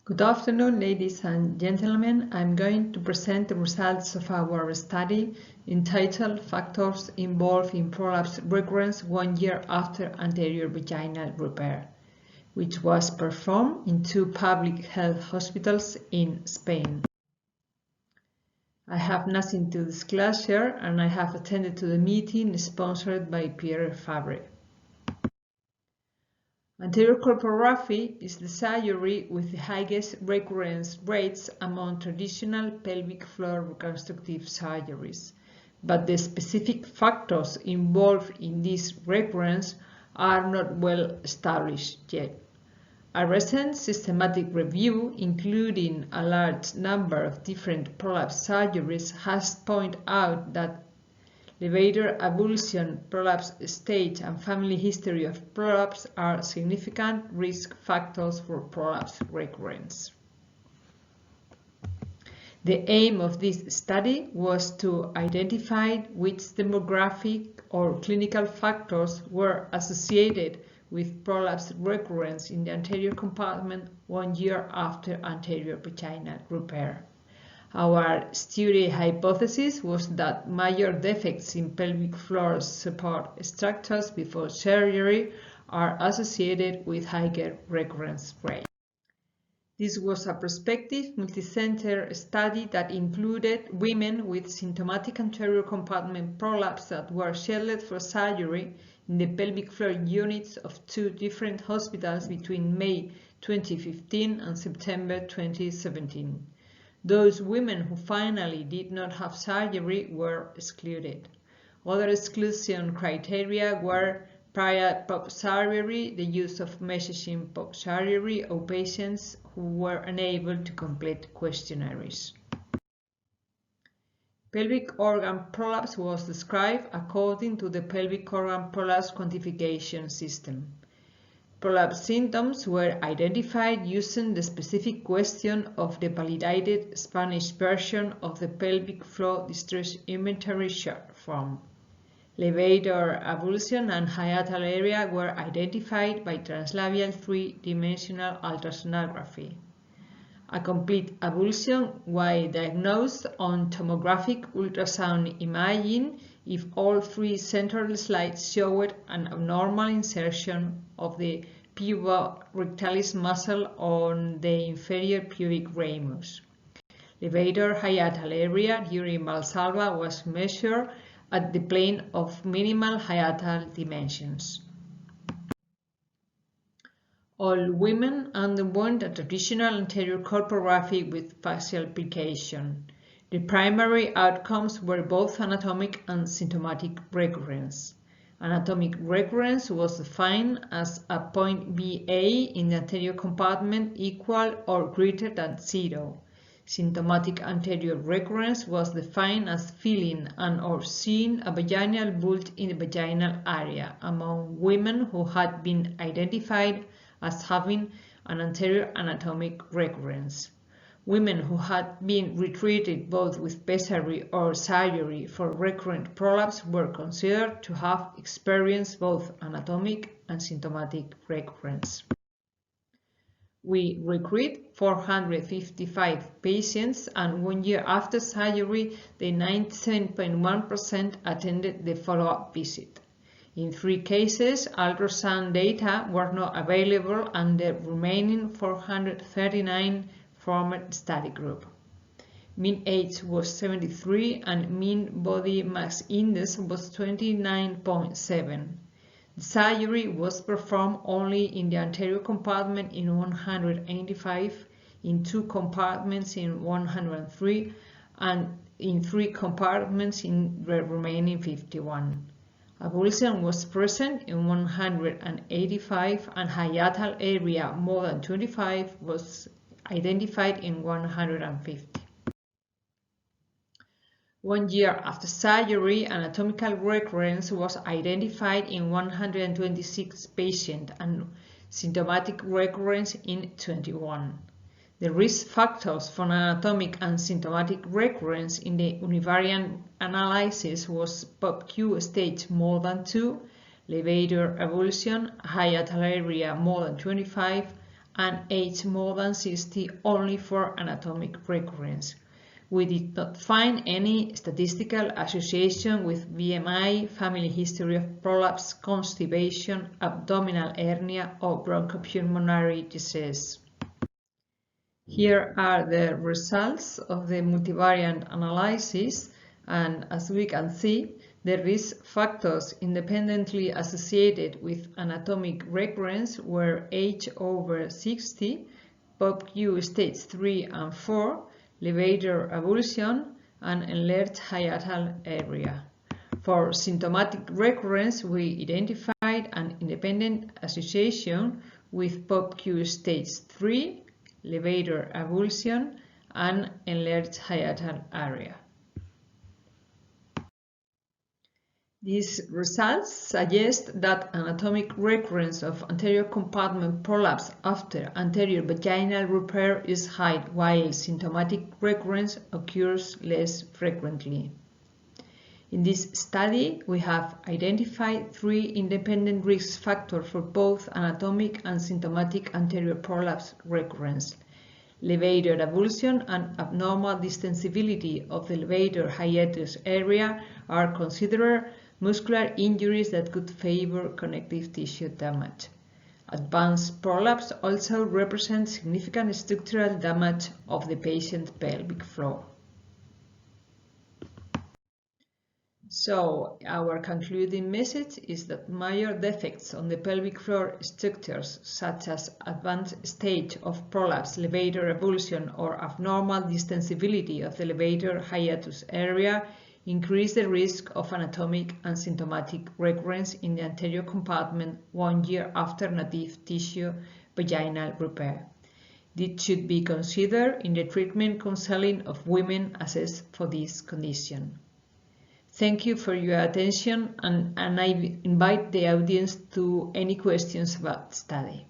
Good afternoon, ladies and gentlemen. I'm going to present the results of our study entitled Factors Involved in Prolapse Recurrence 1 year after anterior vaginal repair, which was performed in 2 public health hospitals in Spain. I have nothing to disclose here, and I have attended to the meeting sponsored by Pierre Fabre. Anterior colporrhaphy is the surgery with the highest recurrence rates among traditional pelvic floor reconstructive surgeries, but the specific factors involved in this recurrence are not well established yet. A recent systematic review, including a large number of different prolapse surgeries, has pointed out that levator, avulsion, prolapse stage, and family history of prolapse are significant risk factors for prolapse recurrence. The aim of this study was to identify which demographic or clinical factors were associated with prolapse recurrence in the anterior compartment 1 year after anterior vaginal repair. Our study hypothesis was that major defects in pelvic floor support structures before surgery are associated with higher recurrence rate. This was a prospective multicenter study that included women with symptomatic anterior compartment prolapse that were scheduled for surgery in the pelvic floor units of 2 different hospitals between May 2015 and September 2017. Those women who finally did not have surgery were excluded. Other exclusion criteria were prior post-surgery, the use of messaging post-surgery, or patients who were unable to complete questionnaires. Pelvic organ prolapse was described according to the pelvic organ prolapse quantification system. Prolapse symptoms were identified using the specific question of the validated Spanish version of the pelvic floor distress inventory short form. Levator, avulsion, and hiatal area were identified by translabial 3-dimensional ultrasonography. A complete avulsion was diagnosed on tomographic ultrasound imaging if all 3 central slides showed an abnormal insertion of the puborectalis muscle on the inferior pubic ramus. Levator hiatal area during Valsalva was measured at the plane of minimal hiatal dimensions. All women underwent a traditional anterior colporrhaphy with facial application. The primary outcomes were both anatomic and symptomatic recurrence. Anatomic recurrence was defined as a point BA in the anterior compartment equal or greater than 0. Symptomatic anterior recurrence was defined as feeling and/or seeing a vaginal bulge in the vaginal area among women who had been identified as having an anterior anatomic recurrence. Women who had been retreated both with Becerro or surgery for recurrent prolapse were considered to have experienced both anatomic and symptomatic recurrence. We recruited 455 patients, and 1 year after surgery, the 97.1% attended the follow-up visit. In 3 cases, ultrasound data were not available, and the remaining 439 formed study group. Mean age was 73 and mean body mass index was 29.7. The surgery was performed only in the anterior compartment in 185, in 2 compartments in 103, and in 3 compartments in the remaining 51. Avulsion was present in 185, and hiatal area more than 25 was identified in 150. 1 year after surgery, anatomical recurrence was identified in 126 patients and symptomatic recurrence in 21. The risk factors for anatomic and symptomatic recurrence in the univariate analysis was POP-Q stage more than 2, levator avulsion, hiatal area more than 25, and age more than 60 only for anatomic recurrence. We did not find any statistical association with BMI, family history of prolapse, constipation, abdominal hernia, or bronchopulmonary disease. Here are the results of the multivariate analysis, and as we can see, the risk factors independently associated with anatomic recurrence were age over 60, POP-Q stage 3 and 4, levator avulsion, and enlarged hiatal area. For symptomatic recurrence, we identified an independent association with POP-Q stage 3, levator avulsion, and enlarged hiatal area. These results suggest that anatomic recurrence of anterior compartment prolapse after anterior vaginal repair is high, while symptomatic recurrence occurs less frequently. In this study, we have identified 3 independent risk factors for both anatomic and symptomatic anterior prolapse recurrence. Levator avulsion and abnormal distensibility of the levator hiatus area are considered muscular injuries that could favor connective tissue damage. Advanced prolapse also represents significant structural damage of the patient's pelvic floor. So, our concluding message is that major defects on the pelvic floor structures, such as advanced stage of prolapse, levator avulsion, or abnormal distensibility of the levator hiatus area, increase the risk of anatomic and symptomatic recurrence in the anterior compartment 1 year after native tissue vaginal repair. This should be considered in the treatment counseling of women assessed for this condition. Thank you for your attention, and I invite the audience to any questions about the study.